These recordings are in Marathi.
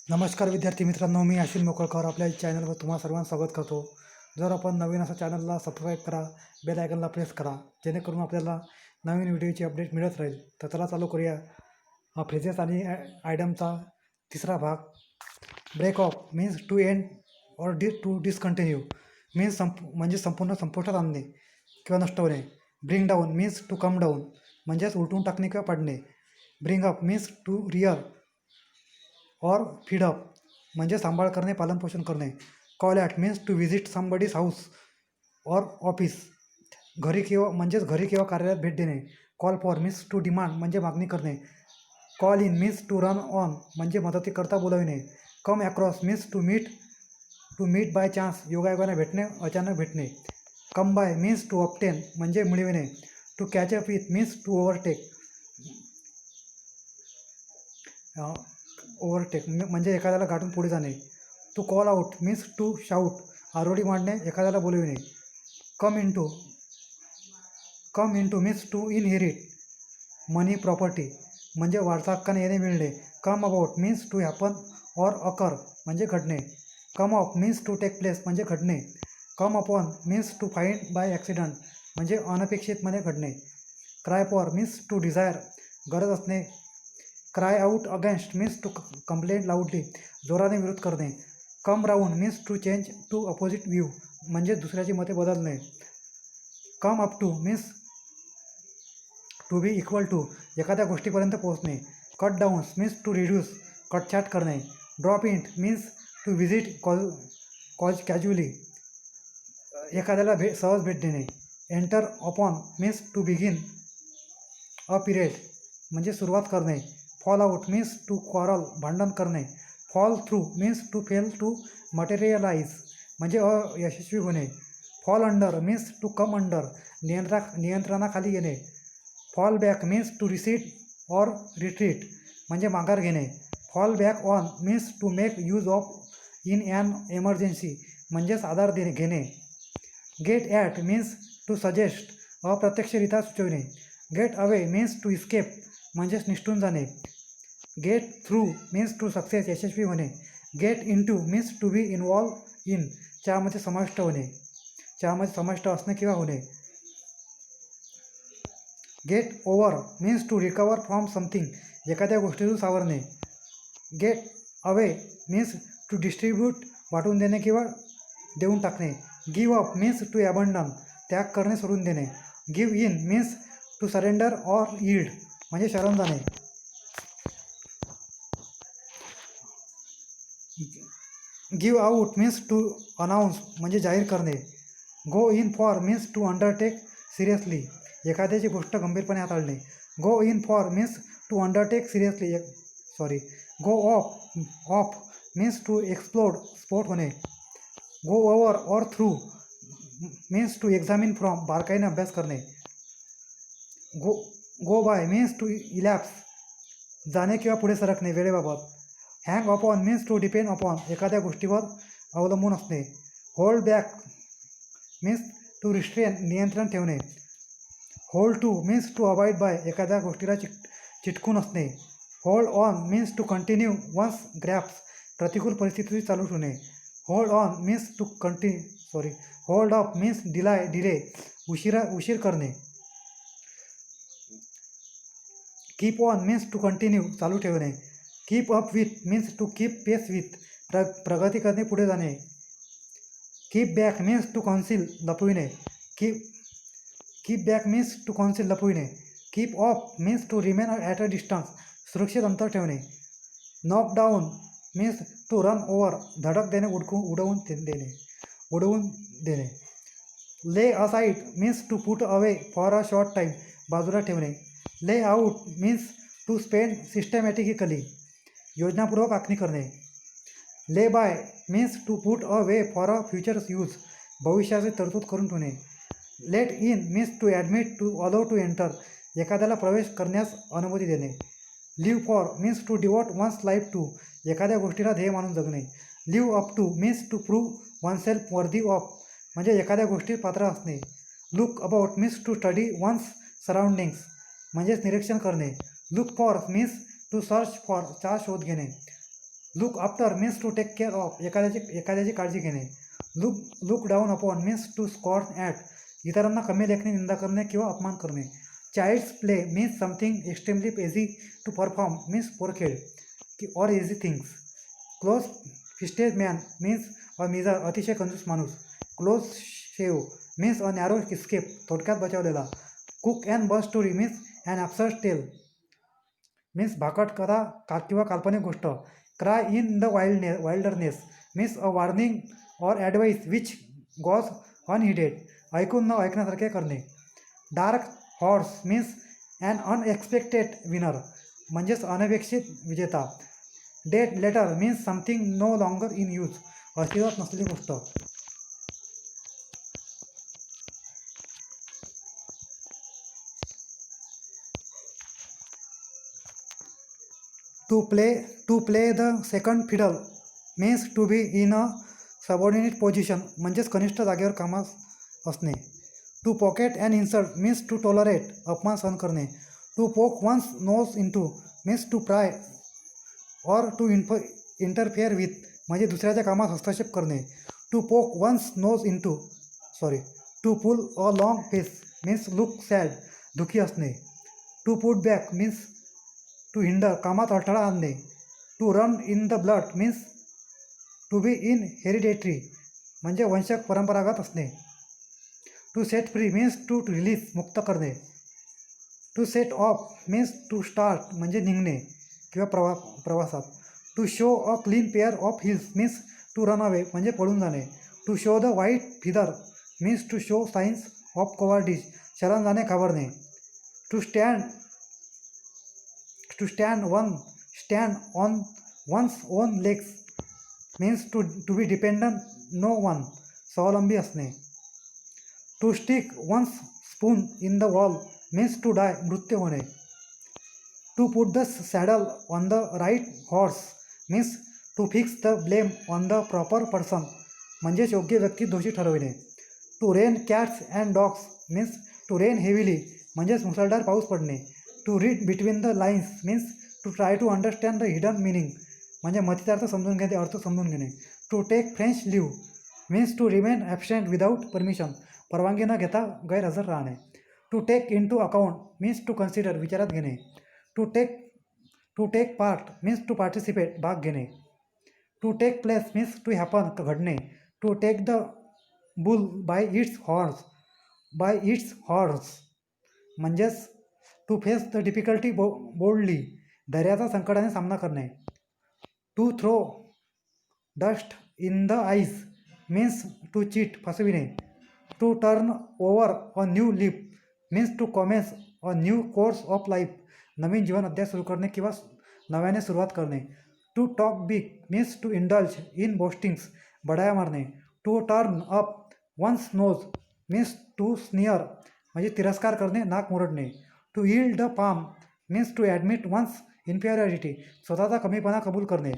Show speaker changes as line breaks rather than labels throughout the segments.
नमस्कार विद्यार्थी मित्रांनो, मी अश्विन मोकळकर आपल्या चॅनलवर तुम्हा सर्वांचं स्वागत करतो. जर आपण नवीन असा चॅनलला सबस्क्राईब करा, बेल आयकनला प्रेस करा, जेणेकरून आपल्याला नवीन व्हिडिओची अपडेट मिळत राहील. तर चला चालू करूया. फ्रेजेस आणि आयडमचा तिसरा भाग. Break off means to end or to discontinue means म्हणजे संपुष्टात आणणे किंवा नष्ट होणे. Bring down means to come down म्हणजेच उलटून टाकणे किंवा पडणे. Bring up means to rear or feed up म्हणजे सांभाळ करणे, पालनपोषण करणे. Call at means to visit somebody's house or office घरी किंवा कार्यालयात भेट देणे. Call for means to demand म्हणजे मागणी करणे. Call in means to run on म्हणजे मदतीकरता बोलाविणे. Come across means to meet by chance योगायोगाने भेटणे, अचानक भेटणे. Come by means to obtain म्हणजे मिळविणे. To catch up with means to overtake म्हणजे एखाद्याला गाठून पुढे जाणे. To call out means to shout आरोडी मांडणे, एखाद्याला बोलविणे. Come into means to inherit money property म्हणजे वारसा हक्काने येणे, मिळणे. Come about means to happen or occur म्हणजे घडणे. Come off means to take place म्हणजे घडणे. Come upon means to find by accident म्हणजे अनपेक्षितपणे घडणे. Cry for means to desire गरज असणे. Cry out against means to complaint loudly जोराने विरोध करणे. Come round means to change to opposite view म्हणजे दुसऱ्याची मते बदलणे. Come up to means to be equal to एखाद्या गोष्टीपर्यंत पोहोचणे. Cut downs means to reduce कटछाट करणे. Drop in means to visit casually एखाद्याला सहज भेट देणे. Enter upon means to begin a period म्हणजे सुरुवात करणे. Fall out means to quarrel भांडण करणे. Fall through means to fail to materialise म्हणजे अयशस्वी होणे. Fall under means to come under नियंत्रणाखाली येणे. Fall back means to recede or retreat म्हणजे माघार घेणे. Fall back on means to make use of in an emergency म्हणजेच आधार घेणे. Get at means to suggest अप्रत्यक्षरित्या सुचविणे. Get away means to escape म्हणजेच निष्ठून जाणे. Get through means to success यशस्वी होणे. Get into means to be involve in त्यामध्ये समाविष्ट होणे, त्यामध्ये समाविष्ट असणे किंवा होणे. Get over means to recover from something एखाद्या गोष्टीतून सावरणे. Get away means to distribute वाटून देणे किंवा देऊन टाकणे. Give up means to abandon त्याग करणे, सोडून देणे. Give in means to surrender or yield म्हणजे शरण जाणे. Give out means to announce म्हणजे जाहीर करणे. Go in for means to undertake seriously एखाद्याची गोष्ट गंभीरपणे हाताळणे. Go in for means to undertake seriously go off means to explode स्फोट होणे. Go over or through means to examine from बारकाईने अभ्यास करणे. Go by means to elapse जाणे किंवा पुढे सरकणे वेळेबाबत. Hang upon means to depend upon एखाद्या गोष्टीवर अवलंबून असणे. Hold back means to restrain नियंत्रण ठेवणे. Hold to means to avoid by एखाद्या गोष्टीला चिटकून असणे. Hold on means to continue one's grasp प्रतिकूल परिस्थिती चालू ठेवणे. Hold on means to hold up means delay उशीर करणे. Keep on means to continue चालू ठेवणे. Keep up with means to keep pace with प्रगती करणे, पुढे जाणे. Keep back means to conceal लपविणे. Keep back means to conceal लपविणे. Keep off means to remain at a distance सुरक्षित अंतर ठेवणे. Knock down means to run over धडक देणे, उडवून देणे. Lay aside means to put away for a short time बाजूला ठेवणे. Lay out means to spend systematically योजनापूर्वक आखणी करणे. Lay by means to put away for a future use भविष्याचे तरतूद करून ठेवणे. Let in means to admit to allow to enter एखाद्याला प्रवेश करण्यास अनुमती देणे. Live for means to devote one's life to एखाद्या गोष्टीला ध्येय मानून जगणे. Live up to means to prove oneself worthy of म्हणजे एखाद्या गोष्टीत पात्र असणे. Look about means to study one's surroundings म्हणजेच निरीक्षण करणे. Look for means to search for चा शोध घेणे. Look after means to take care of, एखाद्याची काळजी घेणे. Look down upon means to scorn at, इतरांना कमी लेखणे, निंदा करणे किंवा अपमान करणे. Child's play means something extremely easy to perform means पोरखेड और easy things. Close fisted man means a miser, अतिशय कंजूस माणूस. Close shave means a narrow escape, थोडक्यात बचावलेला. Cock and bull story means and absurd tale means भाकट कथा किंवा काल्पनिक गोष्ट. Cry in the wilderness means a warning or advice which goes unheeded, ऐकून न ऐकण्यासारखे करणे. Dark horse means an unexpected winner, म्हणजेच अनपेक्षित विजेता. Dead letter means something no longer in use, अस्तित्वात नसलेली गोष्ट. To play the second fiddle means to be in a subordinate position, म्हणजेच कनिष्ठ जागेवर कामास असणे. To pocket and insult means to tolerate, अपमान सहन करणे. To poke one's nose in to means to pry or to interfere with, म्हणजे दुसऱ्याच्या कामात हस्तक्षेप करणे. To poke one's nose in to pull a long face means look sad, दुःखी असणे. To put back means to hinder, कामात अडथळा आणणे. To run in the blood means to be in hereditary, म्हणजे वंशक परंपरागत असणे. To set free means to release, मुक्त करणे. To set off means to start, म्हणजे निघणे किंवा प्रवासात. To show a clean pair of heels means to run away, म्हणजे पळून जाणे. To show the white feather means to show signs of cowardish, शरण जाणे, घाबरणे. To stand on one's own legs means to be dependent no one, स्वावलंबी असणे. To stick one's spoon in the wall means to die, मृत्यू होणे. To put the saddle on the right horse means to fix the blame on the proper person, म्हणजेच योग्य व्यक्ती दोषी ठरविणे. To rain cats and dogs means to rain heavily, म्हणजेच मुसळधार पाऊस पडणे. To read between the lines means to try to understand the hidden meaning, म्हणजे मथितार्थ समजून घेणे, अर्थ समजून घेणे. To take French leave means to remain absent without permission, परवानगी न घेता गैरहजर राहणे. To take into account means to consider, विचारात घेणे. To take part means to participate, भाग घेणे. To take place means to happen, घडणे. To take the bull by its horns म्हणजेच to face the difficulty boldly, धैर्याचा संकटाने सामना करणे. To throw dust in the eyes means to cheat, फसविणे. To turn over a new leaf means to commence a new course of life, नवीन जीवन अध्याय सुरू करणे किंवा नव्याने सुरुवात करणे. To talk big means to indulge in boastings, बडाया मारणे. To turn up one's nose means to sneer, म्हणजे तिरस्कार करणे, नाक मुरडणे. To yield the palm means to admit one's inferiority, स्वतःचा कमीपणा कबूल करणे.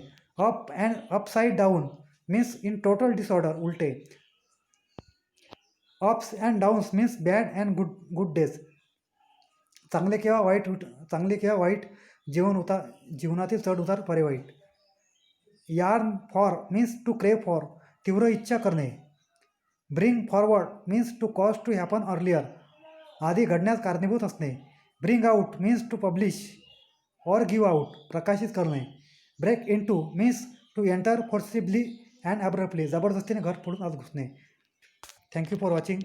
Upside down means in total disorder, उलटे. Ups and downs means bad and good days, चांगले किंवा वाईट जीवनातील चढ उतार, बरे वाईट. Yearn for means to crave for, तीव्र इच्छा करणे. Bring forward means to cause to happen earlier, आधी घडण्यास कारणीभूत असणे. Bring out means to publish or give out, प्रकाशित करणे. Break in to means to enter forcibly and abruptly, जबरदस्तीने घर फोडून आत घुसणे. Thank you for watching.